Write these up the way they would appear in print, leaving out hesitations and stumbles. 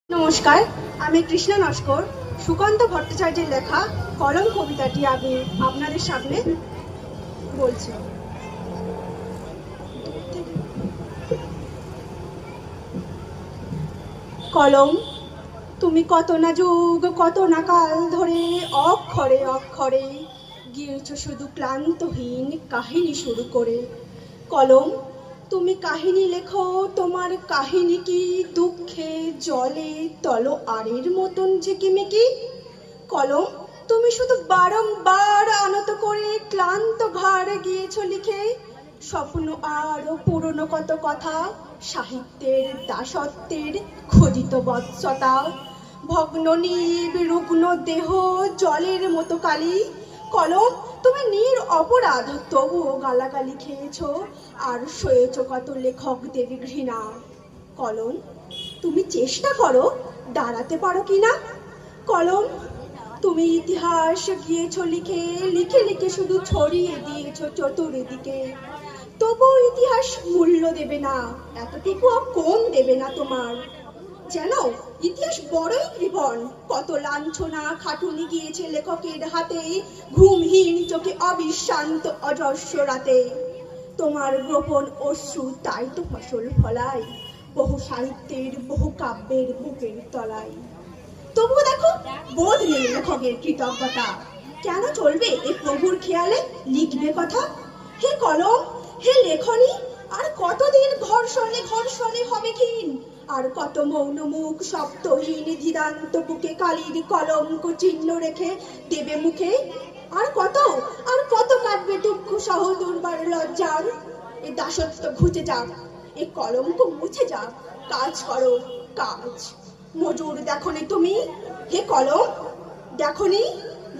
নমস্কার, আমি কৃষ্ণা নস্কর। সুকান্ত ভট্টাচার্যের লেখা কলম কবিতাটি আমি আপনাদের সামনে বলছি। কলম, তুমি কত না যুগ কত না কাল ধরে অক্ষরে অক্ষরে গিয়েছ শুধু ক্লান্তহীন কাহিনী শুরু করে। কলম, তুমি কাহিনী লেখো, তোমার কাহিনী কি দুঃখে জলে তলোয়ারের মতন ঝিকিমিকি? কলম, তুমি শুধু বারংবার আনত করে ক্লান্ত ঘাড় গিয়েছ লিখে স্বপ্ন আর পুরনো কত কথা, সাহিত্যের দাসত্বের খোদিত বৎসতা, ভগ্ন নিব রুগ্ন দেহ জলের মতো কালি। কলম, তুমি নির অপরাধ তবুও গালাগালি খেয়েছ আর সয়েছ কত লেখকদের ঘৃণা। কলম, তুমি চেষ্টা করো দাঁড়াতে পারো কিনা। কলম, তুমি ইতিহাস গিয়েছ লিখে লিখে লিখে শুধু ছড়িয়ে দিয়েছ চতুর্দিকে, তবু ইতিহাস মূল্য দেবে না, এতটুকু কম দেবে না তোমার। যেন ইতিহাস বড়ই কৃপণ, কত লাঞ্ছনা খাটুনি গিয়েছে লেখকের হাতে, ঘুমহীন চোখে অবিশ্রান্ত অজস্র রাতে। তোমার গোপন অশ্রু তাই তো ফসল ফলায় বহু সাহিত্যের বহু কাব্যের বুকের তলায়। তবুও দেখো, বোধ নেই লেখকের কৃতজ্ঞতা, কেন চলবে এ প্রভুর খেয়ালে লিখবে কথা। হে কলম, হে লেখনী, আর কতদিন ঘর্ষণে ঘর্ষণে হবে ক্ষীণ, আর কত মৌন মুখ শব্দহীন ধিদান্ত বুকে কালির কলঙ্ক চিহ্ন রেখে দেবে মুখে। আর কত কাটবে দুঃখ সহ দুর্বার লজ্জার। এ দাসত্ব ঘুচে যাক, এ কলঙ্ক মুছে যাক, কাজ করো কাজ। মজুর দেখনি তুমি, হে কলম, দেখনি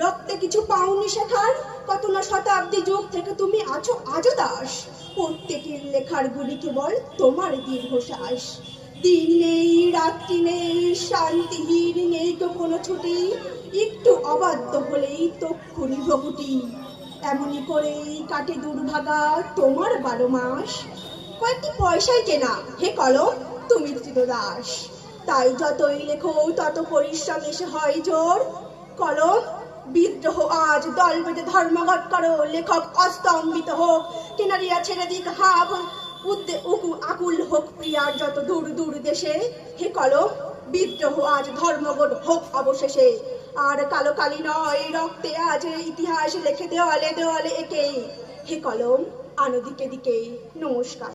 রক্তে কিছু পাওনি শেখার, কত না শতাব্দী যুগ থেকে তুমি আছো আজও দাস। প্রত্যেকের লেখার গুলি কেবল তোমার দীর্ঘশ্বাস। দিন নেই রাত্রি নেই শান্তিহীন নেই তো কোনো ছুটি, একটু অবাধ্য হলেই তক্ষুনি ভ্রকুটি। এমনি করেই কাটে দুর্ভাগা তোমার 12 মাস, কয়েকটি পয়সাই কেনা হে কলম তুমি দাস। তাই যতই লেখো তত পরিশ্রম এসে হয় জোর। কলম, বিদ্রোহ আজ দল বেঁধে ধর্মঘট করো, লেখক অস্তম্ভিত হোক, কেনারিয়া ছেড়ে দিক হাব, আকুল হোক প্রিয়ার যত দূর দূর দেশে। হে কলম, বিদ্রোহ আজ ধর্মঘট হোক অবশেষে, আর কালো কালি নয় রক্তে আজ ইতিহাস লেখে দেওয়ালে দেওয়ালে একে। হে কলম, আনো দিকে দিকে। নমস্কার।